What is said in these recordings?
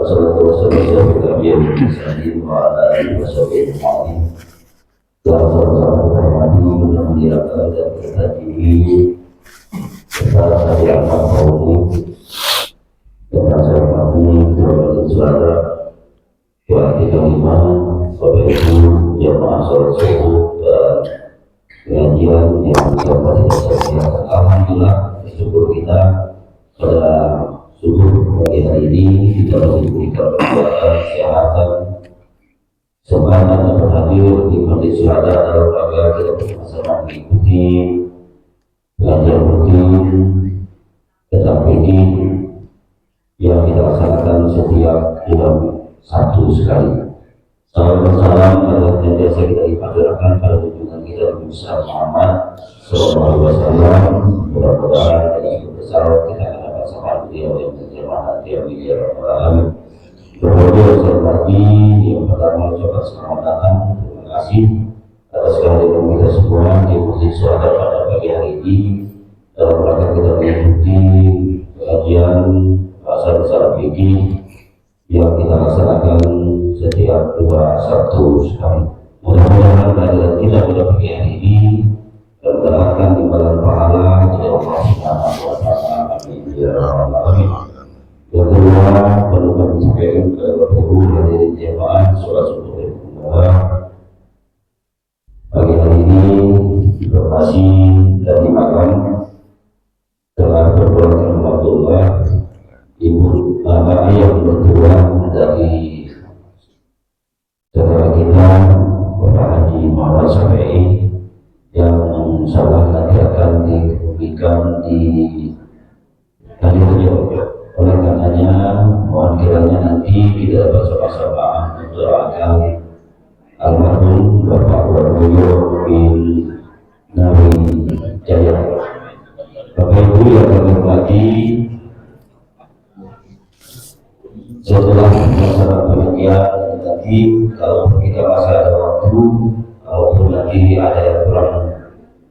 Wassalatu wassalamu ala nabiyina wa ala alihi wasallam. Sama-sama kita mandi mendirakkan dan kita diri kita saya akan tahu dan saya mandi berbagi suara buat kita lima Bapak Ibu jamaah sholat subuh dan pengajian yang bisa kita. Alhamdulillah bersyukur kita pada subuh pagi hari ini kita masih diberikan kesehatan, kesehatan, semangat dan hadir di majlis syuhada dalam rangka kita bersama mengikuti pengajian rutin tentang fikih yang kita laksanakan setiap bulan Sabtu sekali. Salam dan salam adalah yang biasa kita dipanjurkan pada junjungan kita Nabi Muhammad Sallallahu Alaihi Wasallam. Mudah-mudahan dengan besar kita akan dapat sama beliau yang terjemah hati yang mulia Rabbul Berhubung hormati yang pertama ucapkan selamat datang, terima kasih atas kehadiran kita semua di majlis syuhada pada pagi hari ini dalam rangka kita mengikuti pengajian bahasa besar fikih yang kita laksanakan setiap dua Sabtu sekali. Mudah-mudahan kehadiran kita pada pagi hari ini dan mendapatkan imbalan pahala dari Allah Subhanahu wa Ta'ala. Amin ya rabbal alamin. Yang kedua, perlu kami sampaikan ke Bapak Ibu hadirin jemaah sholat subuh berjamaah pagi hari ini di lokasi dan di makam telah berbulan rahmatullah Ibu ayah bertuan dari saudara kita Bapak Haji Muhammad Syafi'i yang insyaallah nanti akan dikemudikan di Kalimantan. Oleh karenanya mohon kiranya nanti kita bersama-sama mendoakan almarhum Bapak Waluyo bin Nawi Jaya. Bapak Ibu yang kami hormati, setelah melaksanakan pengajian nanti kalau kita masih ada waktu, kalaupun nanti ada yang kurang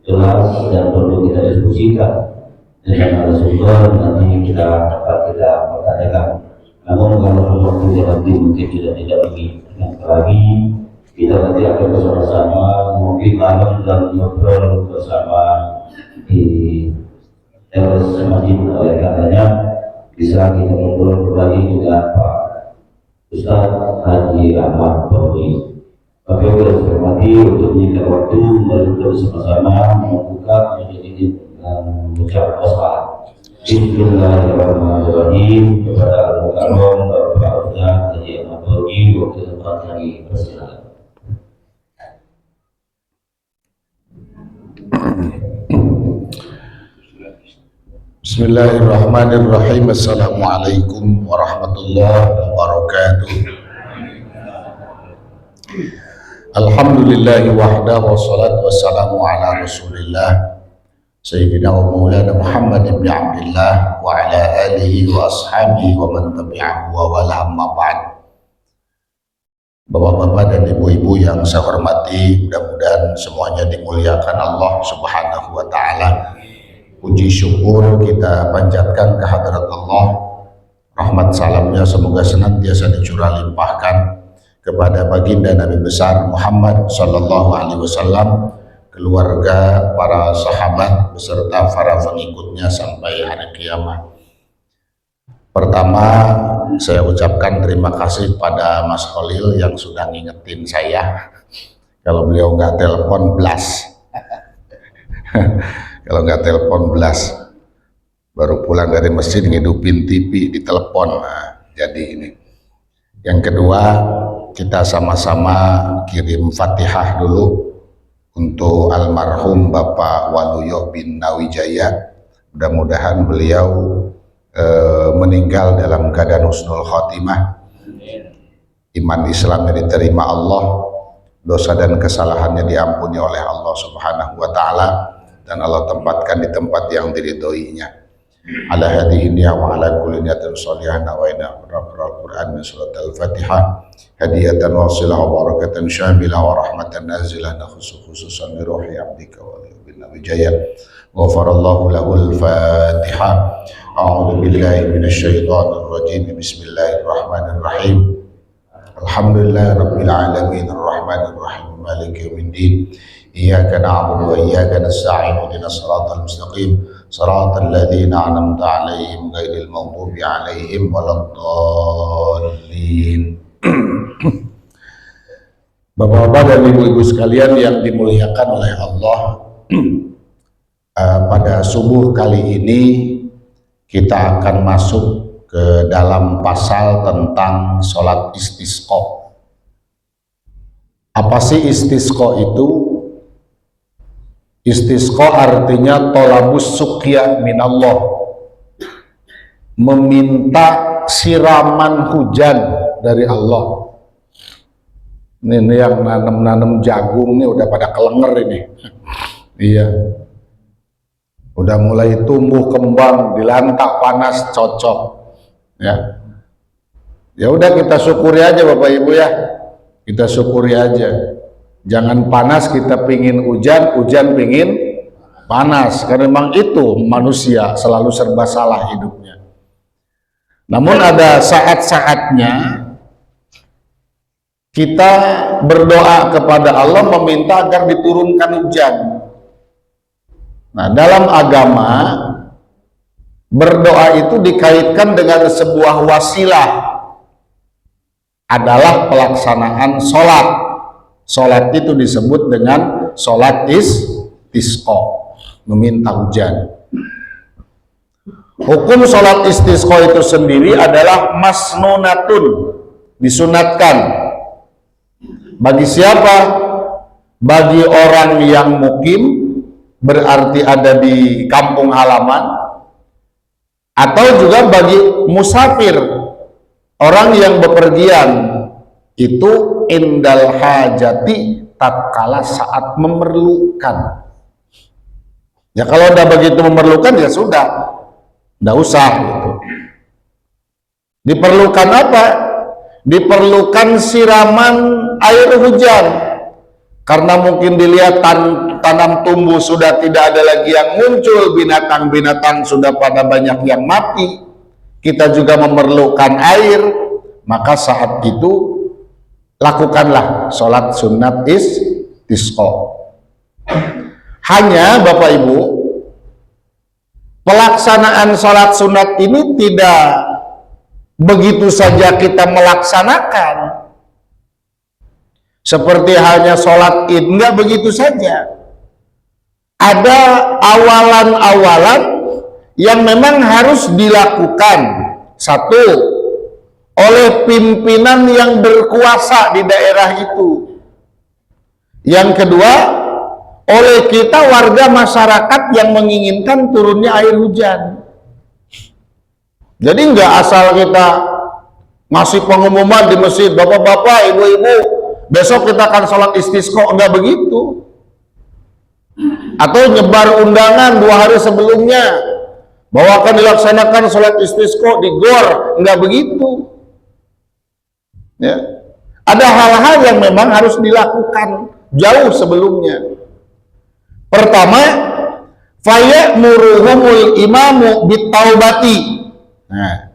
jelas dan perlu kita diskusikan dengan narasumber nanti kita dapat kita pertanyakan. Namun kalau waktu nanti mungkin tidak mengingat lagi, kita nanti akan bersama-sama mungkin malam dan ngobrol bersama di teras masjid. Oleh karenanya bisa kita ngobrol kembali dengan Pak Ustaz Haji Ahmad Bawi. Bapak Ibu yang saya hormati, untuk menyingkat waktu mari kita bersama-sama membuka menjadi mengucap wassalam. Bismillahirrahmanirrahim. Kepada Al-Mukarram Bapak Ustaz Haji Ahmad Bawi, waktu tempat kami persilakan. Bismillahirrahmanirrahim. Assalamualaikum warahmatullahi wabarakatuh. Alhamdulillahi wahda wassalatu wassalamu ala rasulillah Sayyidina wa maulana Muhammad ibn Abdullah wa ala alihi wa ashabihi wa man tabi'ahu wa wala amma ba'd. Bapak-bapak dan ibu-ibu yang saya hormati, mudah-mudahan semuanya dimuliakan Allah Subhanahu wa ta'ala. Puji syukur kita panjatkan kehadirat Allah, rahmat salamnya semoga senantiasa dicurah limpahkan kepada baginda Nabi besar Muhammad sallallahu alaihi wasallam, keluarga, para sahabat beserta para pengikutnya sampai hari kiamat. Pertama, saya ucapkan terima kasih pada Mas Khalil yang sudah ngingetin saya. Kalau beliau nggak telepon blas. Kalau nggak telepon belas, baru pulang dari masjid ngidupin TV di telepon. Nah, jadi ini. Yang kedua, kita sama-sama kirim Fatihah dulu untuk almarhum Bapak Waluyo bin Nawijaya. Mudah-mudahan beliau meninggal dalam keadaan husnul khotimah, iman Islamnya diterima Allah, dosa dan kesalahannya diampuni oleh Allah Subhanahu wa ta'ala, dan Allah tempatkan di tempat yang diridhoinya. Ala hadhihi niyya wa ala kulli niyatin shalihah wa inna Al-Qur'an min surat Al-Fatihah hadiyatan wasilah wa barakatan syamilah wa rahmatan nazilah khususan li ruhi abdika wa bin Nabi Jaya. Ghafarallahu lahul Fatihah. A'udzu billahi minasyaitonir rajim. Bismillahirrahmanirrahim. Alhamdulillahi rabbil alamin arrahmanir rahim maliki yaumiddin. Iyyaka na'budu wa iyyaka nasta'in ihdinas siratal mustaqim siratal ladzina an'amta 'alaihim ghairil maghdubi 'alaihim waladdallin. Bapak-bapak dan ibu-ibu sekalian yang dimuliakan oleh Allah, pada subuh kali ini kita akan masuk ke dalam pasal tentang sholat istisqa. Apa sih istisqa itu? Istisqa artinya tolabus suqya minallah, meminta siraman hujan dari Allah. Ini yang nanam jagung nih udah pada kelenger ini. Iya, udah mulai tumbuh kembang di lantak panas cocok. Ya udah, kita syukuri aja Bapak Ibu ya, kita syukuri aja. Jangan panas kita pingin hujan, hujan pingin panas, karena memang itu manusia selalu serba salah hidupnya. Namun ada saat-saatnya kita berdoa kepada Allah meminta agar diturunkan hujan. Nah, dalam agama berdoa itu dikaitkan dengan sebuah wasilah, adalah pelaksanaan sholat. Sholat itu disebut dengan sholat istisqa, meminta hujan. Hukum sholat istisqa itu sendiri adalah masnunatun, disunatkan. Bagi siapa? Bagi orang yang mukim, berarti ada di kampung halaman, atau juga bagi musafir, orang yang bepergian, itu indal hajati, tatkala saat memerlukan. Ya kalau udah begitu memerlukan ya sudah, nggak usah gitu. Diperlukan apa? Diperlukan siraman air hujan, karena mungkin dilihat tanam tumbuh sudah tidak ada lagi yang muncul, binatang-binatang sudah pada banyak yang mati, kita juga memerlukan air. Maka saat itu lakukanlah sholat sunat istisqa. Hanya Bapak Ibu, pelaksanaan sholat sunat ini tidak begitu saja kita melaksanakan seperti hanya sholat id, enggak begitu saja. Ada awalan-awalan yang memang harus dilakukan. Satu, oleh pimpinan yang berkuasa di daerah itu. Yang kedua, oleh kita warga masyarakat yang menginginkan turunnya air hujan. Jadi nggak asal kita ngasih pengumuman di masjid, bapak-bapak, ibu-ibu, besok kita akan sholat istisqa, enggak begitu. Atau nyebar undangan 2 hari sebelumnya bahwa akan dilaksanakan sholat istisqa di gor, enggak begitu. Ya. Ada hal-hal yang memang harus dilakukan jauh sebelumnya. Pertama, faya'muruhumul imamu bitaubati. Nah,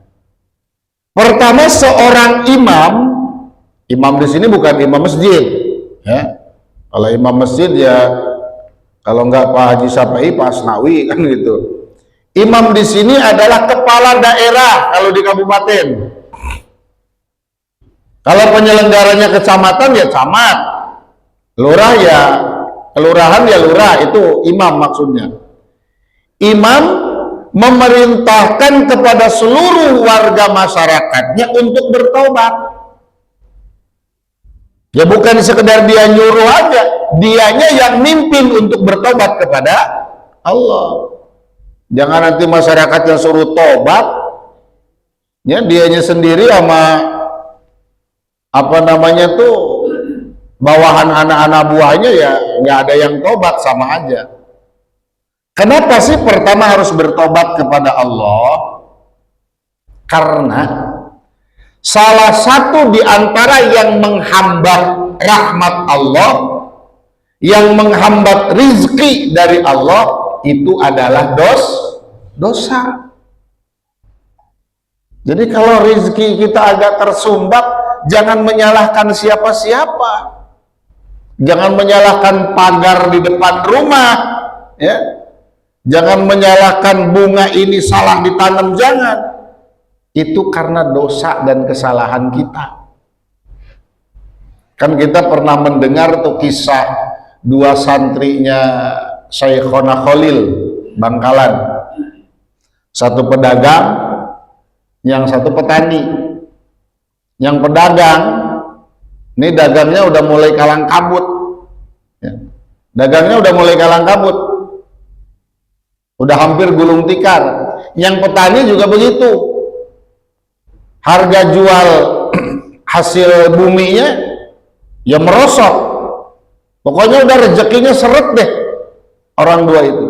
pertama seorang imam di sini bukan imam masjid, ya. Kalau imam masjid ya, kalau enggak Pak Haji Sapai, Pak Asnawi kan gitu. Imam di sini adalah kepala daerah kalau di kabupaten. Kalau penyelenggaranya kecamatan ya camat, lurah ya kelurahan ya lurah, itu imam maksudnya. Imam memerintahkan kepada seluruh warga masyarakatnya untuk bertobat. Ya bukan sekedar dia nyuruh aja, dianya yang mimpin untuk bertobat kepada Allah. Jangan nanti masyarakat yang suruh tobat, ya dianya sendiri sama bawahan anak-anak buahnya ya nggak ada yang tobat, sama aja. Kenapa sih pertama harus bertobat kepada Allah? Karena salah satu di antara yang menghambat rahmat Allah, yang menghambat rizki dari Allah, itu adalah dosa. Jadi kalau rezeki kita agak tersumbat, jangan menyalahkan siapa-siapa. Jangan menyalahkan pagar di depan rumah, ya. Jangan menyalahkan bunga ini salah ditanam, jangan. Itu karena dosa dan kesalahan kita. Kan kita pernah mendengar tuh kisah dua santrinya Syekhona Khalil Bangkalan. Satu pedagang, yang satu petani. Yang pedagang ini dagangnya udah mulai kalang kabut, ya. Dagangnya udah mulai kalang kabut, udah hampir gulung tikar. Yang petani juga begitu, harga jual hasil buminya ya merosot. Pokoknya udah rezekinya seret deh orang dua itu.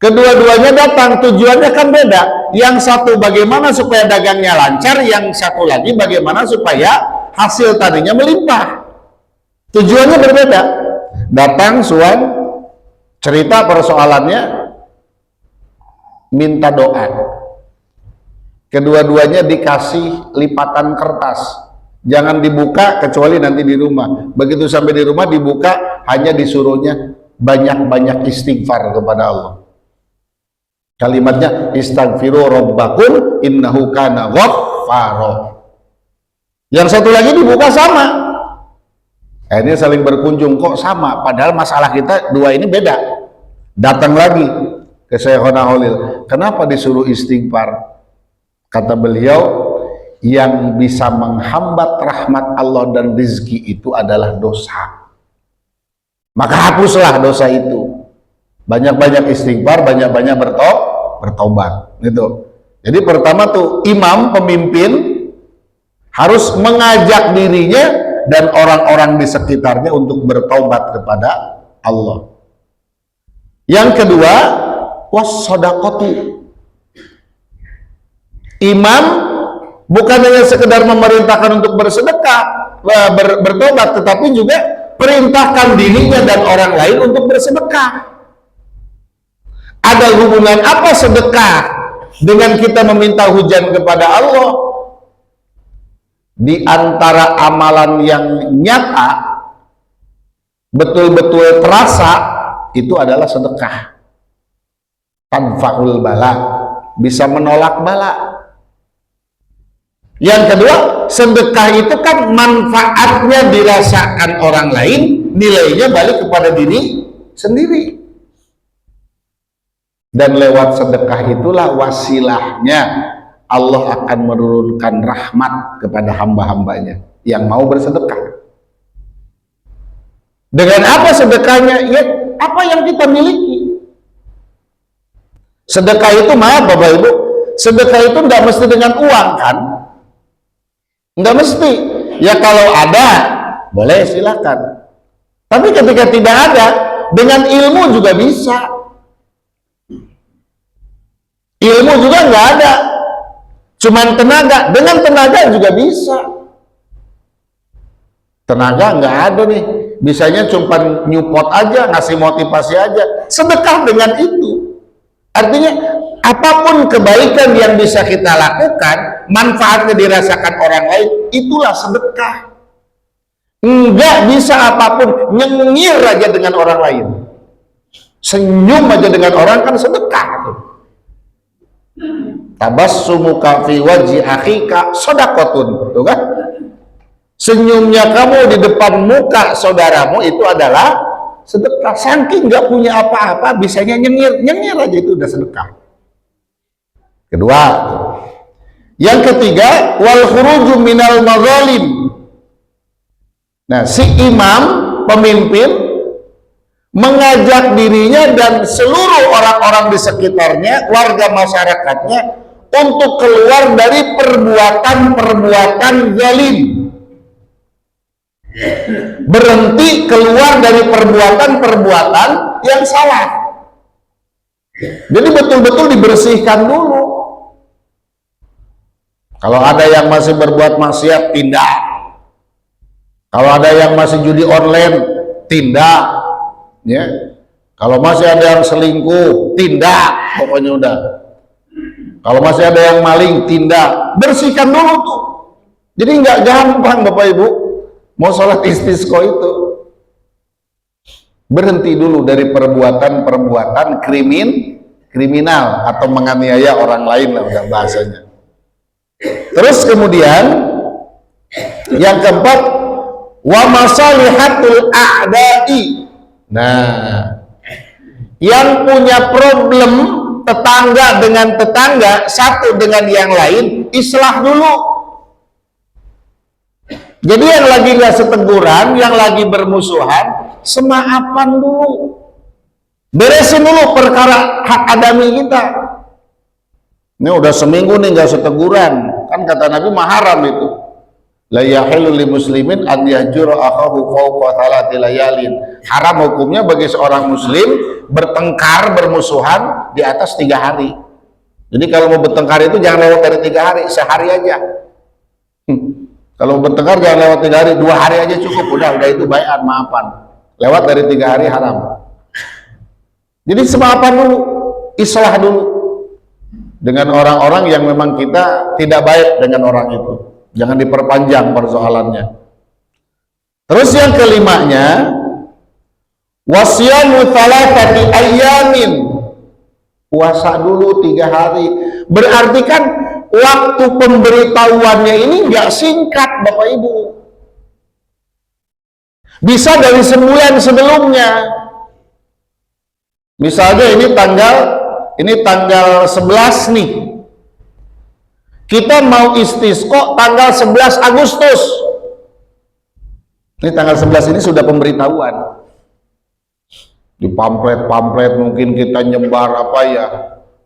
Kedua-duanya datang, tujuannya kan beda. Yang satu bagaimana supaya dagangnya lancar, yang satu lagi bagaimana supaya hasil tadinya melimpah. Tujuannya berbeda. Datang suan, cerita persoalannya, minta doa. Kedua-duanya dikasih lipatan kertas, jangan dibuka kecuali nanti di rumah. Begitu sampai di rumah dibuka, hanya disuruhnya banyak-banyak istighfar kepada Allah. Kalimatnya istaghfiru rabbakum innahu kana ghaffara. Yang satu lagi dibuka sama. Akhirnya saling berkunjung, kok sama padahal masalah kita dua ini beda. Datang lagi ke Syekhona Khalil, kenapa disuruh istighfar? Kata beliau, yang bisa menghambat rahmat Allah dan rizki itu adalah dosa. Maka hapuslah dosa itu. Banyak-banyak istighfar, banyak-banyak bertobat gitu. Jadi pertama tuh imam, pemimpin harus mengajak dirinya dan orang-orang di sekitarnya untuk bertobat kepada Allah. Yang kedua, was-shadaqatu. Imam bukan hanya sekedar memerintahkan untuk bersedekah, bertobat, tetapi juga perintahkan dirinya dan orang lain untuk bersedekah. Ada hubungan apa sedekah dengan kita meminta hujan kepada Allah? Di antara amalan yang nyata, betul-betul terasa, itu adalah sedekah. Tanfa'ul bala, bisa menolak bala. Yang kedua, sedekah itu kan manfaatnya dirasakan orang lain, nilainya balik kepada diri sendiri. Dan lewat sedekah itulah wasilahnya Allah akan menurunkan rahmat kepada hamba-hambanya yang mau bersedekah. Dengan apa sedekahnya? Ya, apa yang kita miliki. Sedekah itu, maaf Bapak Ibu, sedekah itu tidak mesti dengan uang kan? Tidak mesti. Ya kalau ada, boleh silakan. Tapi ketika tidak ada, dengan ilmu juga bisa. Ilmu juga nggak ada, cuman tenaga. Dengan tenaga juga bisa. Tenaga nggak ada nih, bisanya cuma nyupot aja, ngasih motivasi aja. Sedekah dengan itu. Artinya apapun kebaikan yang bisa kita lakukan, manfaatnya dirasakan orang lain, itulah sedekah. Enggak bisa apapun, nyengir aja dengan orang lain, senyum aja dengan orang, kan sedekah tuh. Tabassumuka fi wajhi akhika shadaqatun, tuh kan? Senyumnya kamu di depan muka saudaramu itu adalah sedekah. Saking nggak punya apa-apa, bisanya nyengir aja, itu udah sedekah. Kedua, yang ketiga, wal khuruju minal mazalim. Nah, si imam, pemimpin, mengajak dirinya dan seluruh orang-orang di sekitarnya, warga masyarakatnya, untuk keluar dari perbuatan-perbuatan zalim. Berhenti keluar dari perbuatan-perbuatan yang salah. Jadi betul-betul dibersihkan dulu. Kalau ada yang masih berbuat maksiat, tindak. Kalau ada yang masih judi online, tindak. Ya. Kalau masih ada yang selingkuh, tindak. Pokoknya udah. Kalau masih ada yang maling, tindak, bersihkan dulu tuh. Jadi nggak gampang Bapak Ibu mau sholat istisqa itu. Berhenti dulu dari perbuatan-perbuatan kriminal atau menganiaya orang lain lah udah bahasanya. Terus kemudian yang keempat, wa masalihatul a'da'i. Nah, yang punya problem tetangga dengan tetangga, satu dengan yang lain, islah dulu. Jadi yang lagi nggak seteguran, yang lagi bermusuhan, semaafan dulu. Beresin dulu perkara hak adami kita. Ini udah seminggu nih nggak seteguran, kan kata Nabi maharam itu. La yahillu li muslimin an yahjura akhahu fawqa thalathi layalin. Haram hukumnya bagi seorang muslim bertengkar, bermusuhan di atas 3 hari. Jadi kalau mau bertengkar itu jangan lewat dari 3 hari, sehari aja. Kalau mau bertengkar jangan lewat 3 hari, 2 hari aja cukup. Udah itu bai'an, maafan. Lewat dari 3 hari haram. Jadi semaafan dulu, islah dulu dengan orang-orang yang memang kita tidak baik dengan orang itu. Jangan diperpanjang persoalannya. Terus yang kelimanya, wasyamu thalathati ayyamin. Puasa dulu 3 hari. Berarti kan waktu pemberitahuannya ini nggak singkat Bapak Ibu. Bisa dari sebulan sebelumnya. Misalnya ini tanggal 11 nih. Kita mau istisqa tanggal 11 Agustus. Ini tanggal 11 ini sudah pemberitahuan. Di pamflet mungkin kita nyebar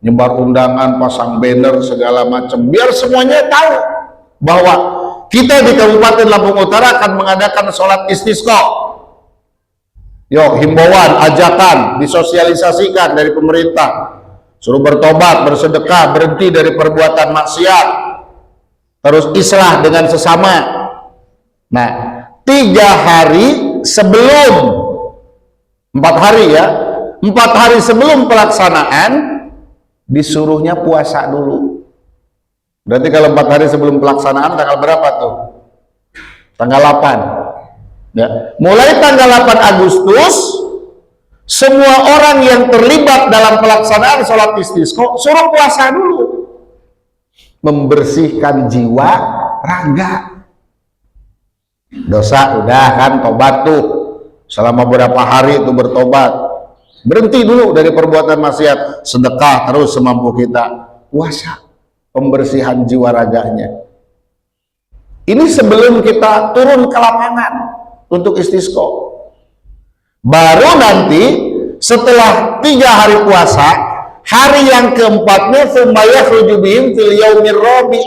nyebar undangan, pasang banner segala macam, biar semuanya tahu bahwa kita di Kabupaten Lampung Utara akan mengadakan sholat istisqa. Yuk, himbauan, ajakan, disosialisasikan dari pemerintah. Suruh bertobat, bersedekah, berhenti dari perbuatan maksiat, terus islah dengan sesama. Nah, 3 hari sebelum, 4 hari ya, 4 hari sebelum pelaksanaan disuruhnya puasa dulu. Berarti kalau 4 hari sebelum pelaksanaan tanggal berapa tuh? Tanggal 8 ya. Mulai tanggal 8 Agustus semua orang yang terlibat dalam pelaksanaan sholat istisqa suruh puasa dulu, membersihkan jiwa raga. Dosa udah kan, tobat tuh selama berapa hari itu bertobat, berhenti dulu dari perbuatan maksiat, sedekah terus semampu kita, puasa, pembersihan jiwa raganya. Ini sebelum kita turun ke lapangan untuk istisqa. Baru nanti setelah 3 hari puasa, hari yang keempatnya tsumma yakhruju bihim fil yaumir rabi.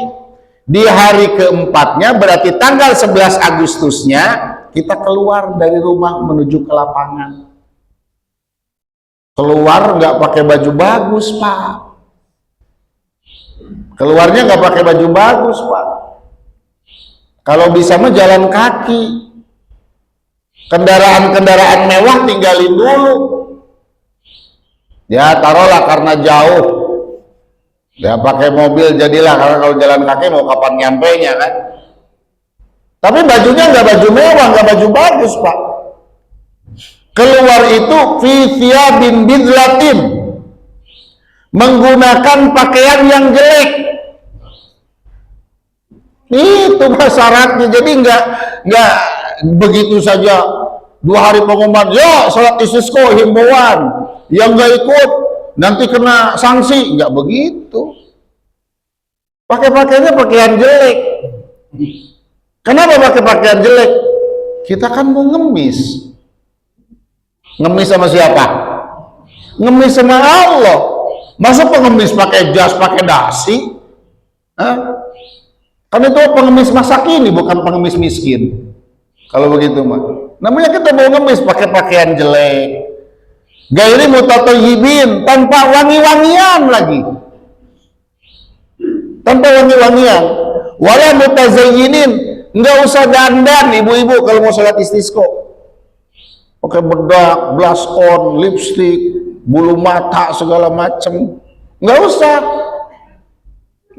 Di hari keempatnya berarti tanggal 11 Agustusnya kita keluar dari rumah menuju ke lapangan. Keluar nggak pakai baju bagus Pak. Keluarnya nggak pakai baju bagus Pak. Kalau bisa mah jalan kaki. Kendaraan-kendaraan mewah tinggalin dulu. Ya taruhlah karena jauh, ya pakai mobil jadilah, karena kalau jalan kaki mau kapan nyampenya kan. Tapi bajunya nggak baju mewah, nggak baju bagus Pak. Keluar itu fi thiyabin bidlatin, menggunakan pakaian yang jelek. Itu syaratnya. Jadi nggak begitu saja 2 hari pengumuman, yo sholat istisqa himbauan, yang nggak ikut nanti kena sanksi, nggak begitu. Pakaiannya pakaian jelek. Kenapa pakai pakaian jelek? Kita kan mau ngemis. Ngemis sama siapa? Ngemis sama Allah. Masa pengemis pakai jas, pakai dasi? Hah? Kan itu pengemis masa kini, bukan pengemis miskin. Kalau begitu mah namanya kita mau ngemis pakai pakaian jelek, gairi mutatayyibin, tanpa wangi-wangian lagi, tanpa wangi-wangian, wala mutazayyinin, nggak usah dandan ibu-ibu kalau mau sholat istisqa, pakai bedak, blush on, lipstick, bulu mata segala macem, nggak usah.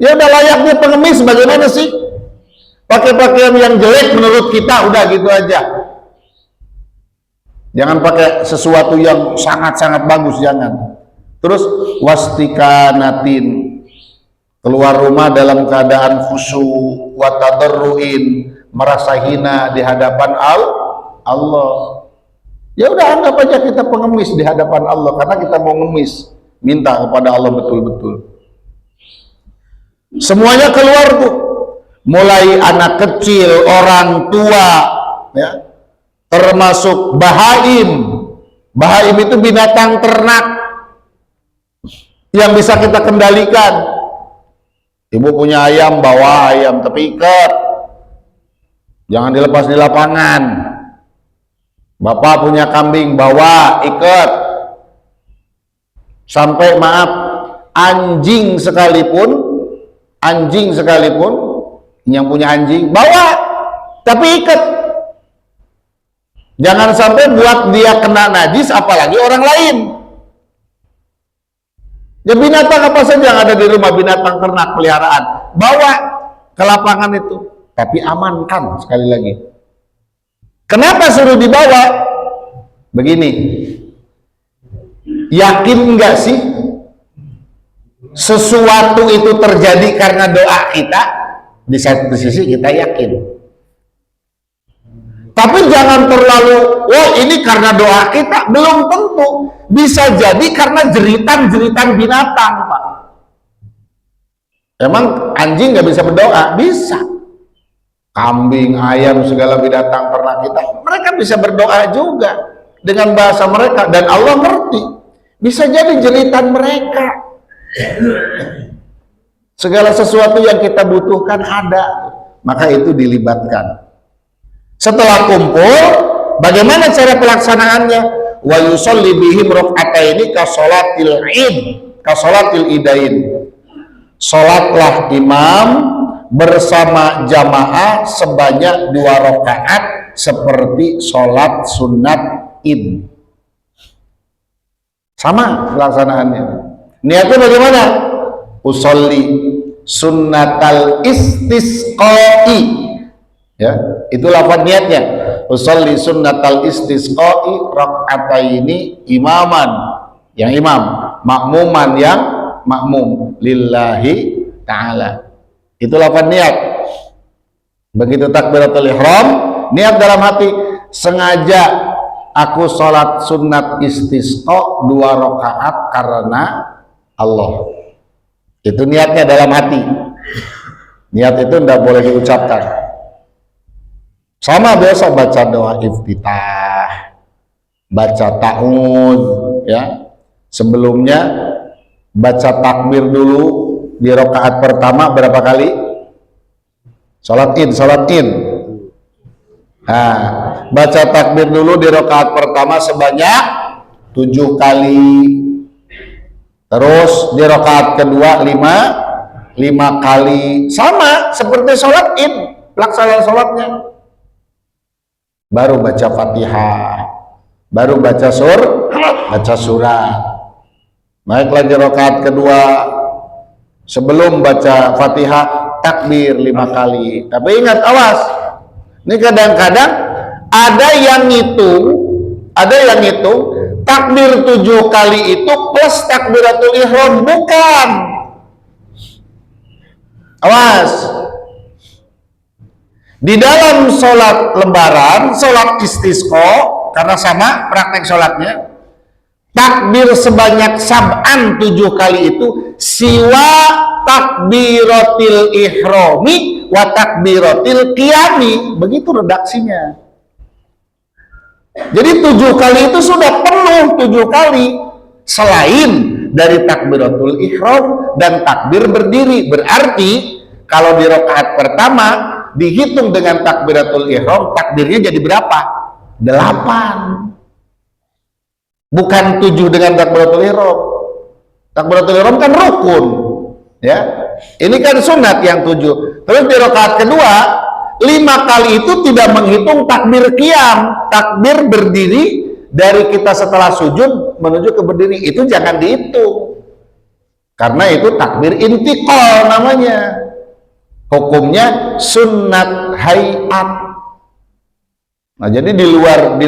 Ya udah layaknya pengemis, bagaimana sih? Pakai pakaian yang jelek menurut kita, udah gitu aja. Jangan pakai sesuatu yang sangat-sangat bagus, jangan. Terus wastikanatin, keluar rumah dalam keadaan khusyuk, wa tadarruin, merasa hina di hadapan Allah. Ya udah anggap aja kita pengemis di hadapan Allah karena kita mau ngemis, minta kepada Allah betul-betul. Semuanya keluar tuh, mulai anak kecil, orang tua, ya, termasuk bahaim. Bahaim itu binatang ternak yang bisa kita kendalikan. Ibu punya ayam, bawa ayam, tapi ikat, jangan dilepas di lapangan. Bapak punya kambing, bawa, ikat. Sampai maaf, anjing sekalipun yang punya anjing, bawa, tapi ikat. Jangan sampai buat dia kena najis, apalagi orang lain. Ya binatang apa saja yang ada di rumah, binatang ternak peliharaan, bawa ke lapangan itu, tapi amankan. Sekali lagi, kenapa suruh dibawa? Begini, yakin enggak sih sesuatu itu terjadi karena doa kita? Di satu sisi kita yakin, tapi jangan terlalu, wah ini karena doa kita. Belum tentu, bisa jadi karena jeritan-jeritan binatang, Pak. Emang anjing nggak bisa berdoa? Bisa. Kambing, ayam, segala binatang ternak kita, mereka bisa berdoa juga dengan bahasa mereka, dan Allah ngerti. Bisa jadi jeritan mereka. Segala sesuatu yang kita butuhkan ada, maka itu dilibatkan. Setelah kumpul, bagaimana cara pelaksanaannya? Wa yusalli bihim raka'ataini ka sholatil id, ka sholatil idain. Salatlah imam bersama jamaah sebanyak 2 rakaat seperti sholat sunat id. Sama pelaksanaannya. Niatnya bagaimana? Usolli sunnatal istisqai, ya, itu lafaz niatnya. Usolli sunnatal istisqai rak'ataini imaman, yang imam, makmuman yang makmum, lillahi ta'ala. Itu lafaz niat. Begitu takbiratul ihram, niat dalam hati, sengaja aku sholat sunat istisqa 2 rakaat karena Allah. Itu niatnya dalam hati. Niat itu tidak boleh diucapkan. Sama biasa baca doa iftitah, baca ta'ud, ya. Sebelumnya baca takbir dulu di rakaat pertama berapa kali? Salat id. Nah, baca takbir dulu di rakaat pertama sebanyak 7 kali. Terus di rakaat kedua 5 kali, sama seperti sholat id, pelaksanaan sholatnya. Baru baca Fatihah, baru baca surat. Naiklah di rakaat kedua, sebelum baca Fatihah takbir 5 kali. Tapi ingat, awas, ini kadang-kadang ada yang ngitung takbir 7 kali itu plus takbiratul ihram, bukan. Awas. Di dalam sholat lebaran, sholat istisqa, karena sama praktek sholatnya, takbir sebanyak sab'an 7 kali itu siwa takbiratil ihrami wa takbiratil qiyami. Begitu redaksinya. Jadi 7 kali itu sudah penuh 7 kali selain dari takbiratul ihram dan takbir berdiri. Berarti kalau di rakaat pertama dihitung dengan takbiratul ihram, takbirnya jadi berapa? 8. Bukan 7 dengan takbiratul ihram. Takbiratul ihram kan rukun, ya. Ini kan sunat yang 7. Terus di rakaat kedua 5 kali itu tidak menghitung takbir qiyam, takbir berdiri dari kita setelah sujud menuju ke berdiri, itu jangan dihitung. Karena itu takbir intiqal namanya. Hukumnya sunnat hayat. Nah, jadi di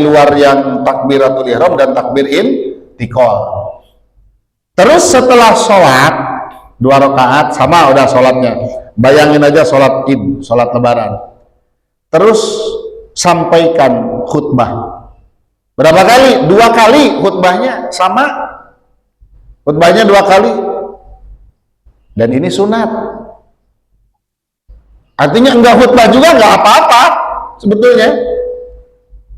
luar yang takbiratul ihram dan takbir intiqal. Terus setelah sholat 2 rakaat sama udah sholatnya. Bayangin aja sholat id, sholat lebaran. Terus sampaikan khutbah. Berapa kali? 2 kali khutbahnya sama. Khutbahnya 2 kali. Dan ini sunat. Artinya enggak khutbah juga enggak apa-apa sebetulnya.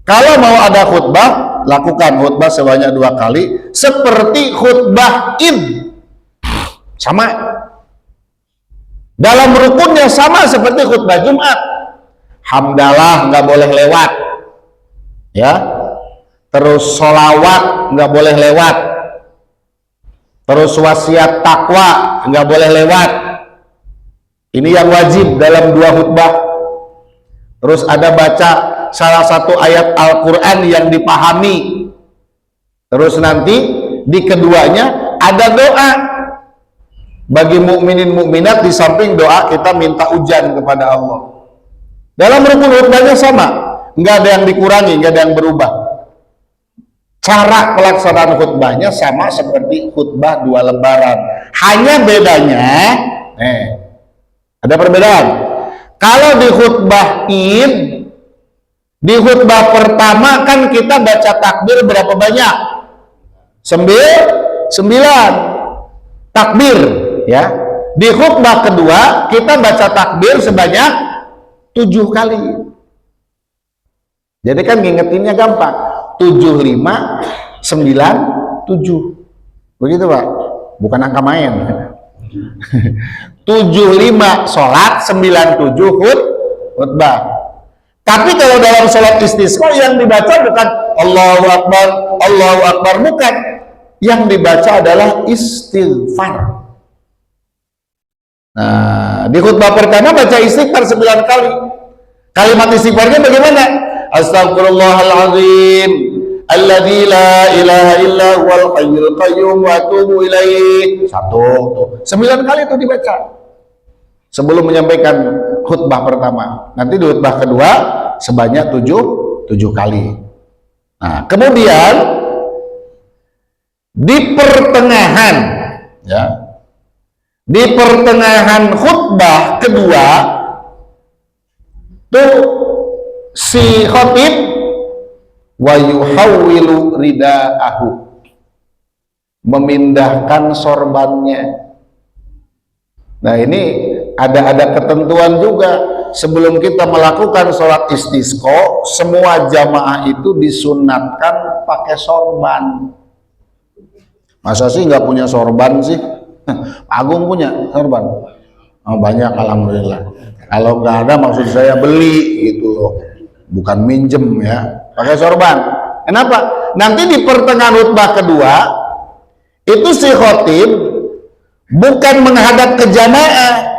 Kalau mau ada khutbah, lakukan khutbah sebanyak 2 kali seperti khutbah id. Sama. Dalam rukunnya sama seperti khutbah Jumat. Hamdalah enggak boleh lewat. Ya. Terus sholawat enggak boleh lewat. Terus wasiat takwa enggak boleh lewat. Ini yang wajib dalam 2 khutbah. Terus ada baca salah satu ayat Al-Quran yang dipahami. Terus nanti di keduanya ada doa bagi mukminin mukminat, di samping doa kita minta hujan kepada Allah. Dalam rukun khutbahnya sama, nggak ada yang dikurangi, nggak ada yang berubah. Cara pelaksanaan khutbahnya sama seperti khutbah 2 lebaran. Hanya bedanya, ada perbedaan. Kalau di khutbah id, di khutbah pertama kan kita baca takbir berapa banyak? 9 takbir, ya. Di khutbah kedua kita baca takbir sebanyak 7 kali. Jadi kan ngingetinnya gampang. 75 97. Begitu, Pak. Bukan angka main. 75 sholat, 97 khutbah. Tapi kalau dalam sholat istisqa yang dibaca bukan Allahu Akbar, bukan. Yang dibaca adalah istighfar. Nah, di khutbah pertama baca istighfar 9 kali. Kalimat istighfarnya bagaimana? Astagfirullahaladzim alladzi la ilaha illa huwal hayyul qayyum wa atubu ilaih. 1 tuh. 9 kali itu dibaca sebelum menyampaikan khutbah pertama. Nanti di khutbah kedua sebanyak 7 kali. Nah, kemudian di pertengahan, ya, di pertengahan khutbah kedua tuh si khatib wa yuhawwilu ridaahu, memindahkan sorbannya. Nah, ini ada ketentuan juga. Sebelum kita melakukan sholat istisqa, semua jamaah itu disunatkan pakai sorban. Masa sih nggak punya sorban sih? Agung punya sorban? Oh, banyak, alhamdulillah. Kalau nggak ada maksud saya beli gitu loh, bukan minjem ya. Pakai sorban. Kenapa? Nanti di pertengahan khutbah kedua itu si khatib bukan menghadap ke jamaah,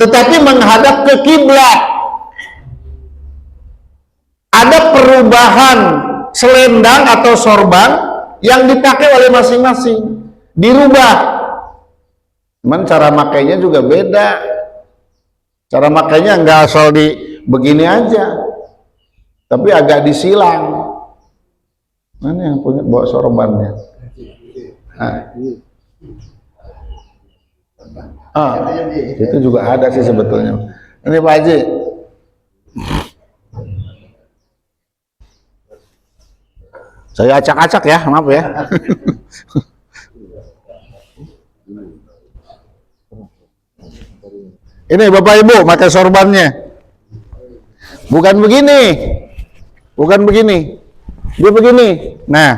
tetapi menghadap ke kiblat. Ada perubahan selendang atau sorban yang dipakai oleh masing-masing, dirubah. Cuman cara makainya juga beda. Cara makainya nggak asal di begini aja, tapi agak disilang. Mana yang punya bawa sorbannya? Itu juga ada sih sebetulnya. Ini Pak Haji. Saya acak-acak ya, maaf ya. Ini Bapak Ibu pakai sorbannya. Bukan begini. Bukan begini. Dia begini. Nah.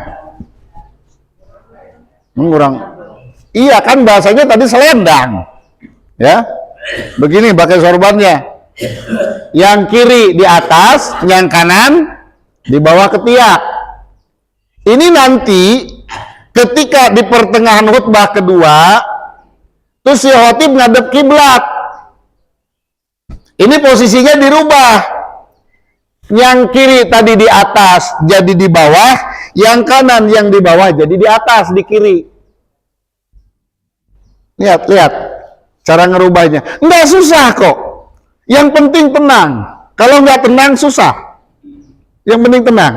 Kurang. Iya kan bahasanya tadi selendang. Ya. Begini pakai sorbannya. Yang kiri di atas, yang kanan di bawah ketiak. Ini nanti ketika di pertengahan khutbah kedua, terus si khatib ngadep kiblat. Ini posisinya dirubah. Yang kiri tadi di atas jadi di bawah, yang kanan yang di bawah jadi di atas, di kiri. Lihat cara ngerubahnya. Nggak susah kok. Yang penting tenang. Kalau nggak tenang susah. Yang penting tenang.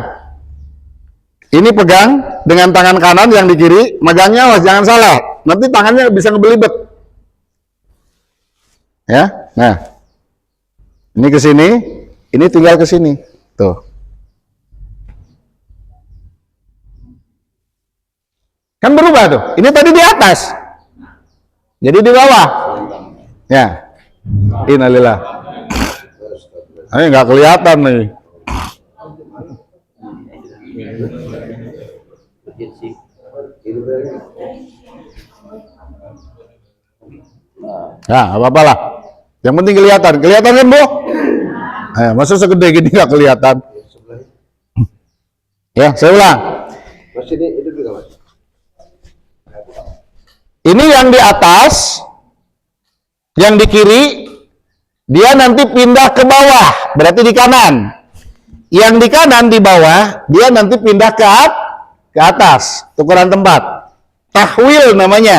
Ini pegang dengan tangan kanan yang di kiri, megangnya awas jangan salah. Nanti tangannya bisa ngebelibet. Ya, nah, ini ke sini, ini tinggal ke sini, tuh. Kan berubah tuh. Ini tadi di atas, jadi di bawah. Ya, innalillah. Ini nggak kelihatan nih. Nah, apa-apalah. Yang penting kelihatan. Kelihatan kan, Bu? Masa segede gini nggak kelihatan? Ya, saya ulang. Ini yang di atas, yang di kiri, dia nanti pindah ke bawah, berarti di kanan. Yang di kanan di bawah, dia nanti pindah ke atas, tukeran tempat. Tahwil namanya.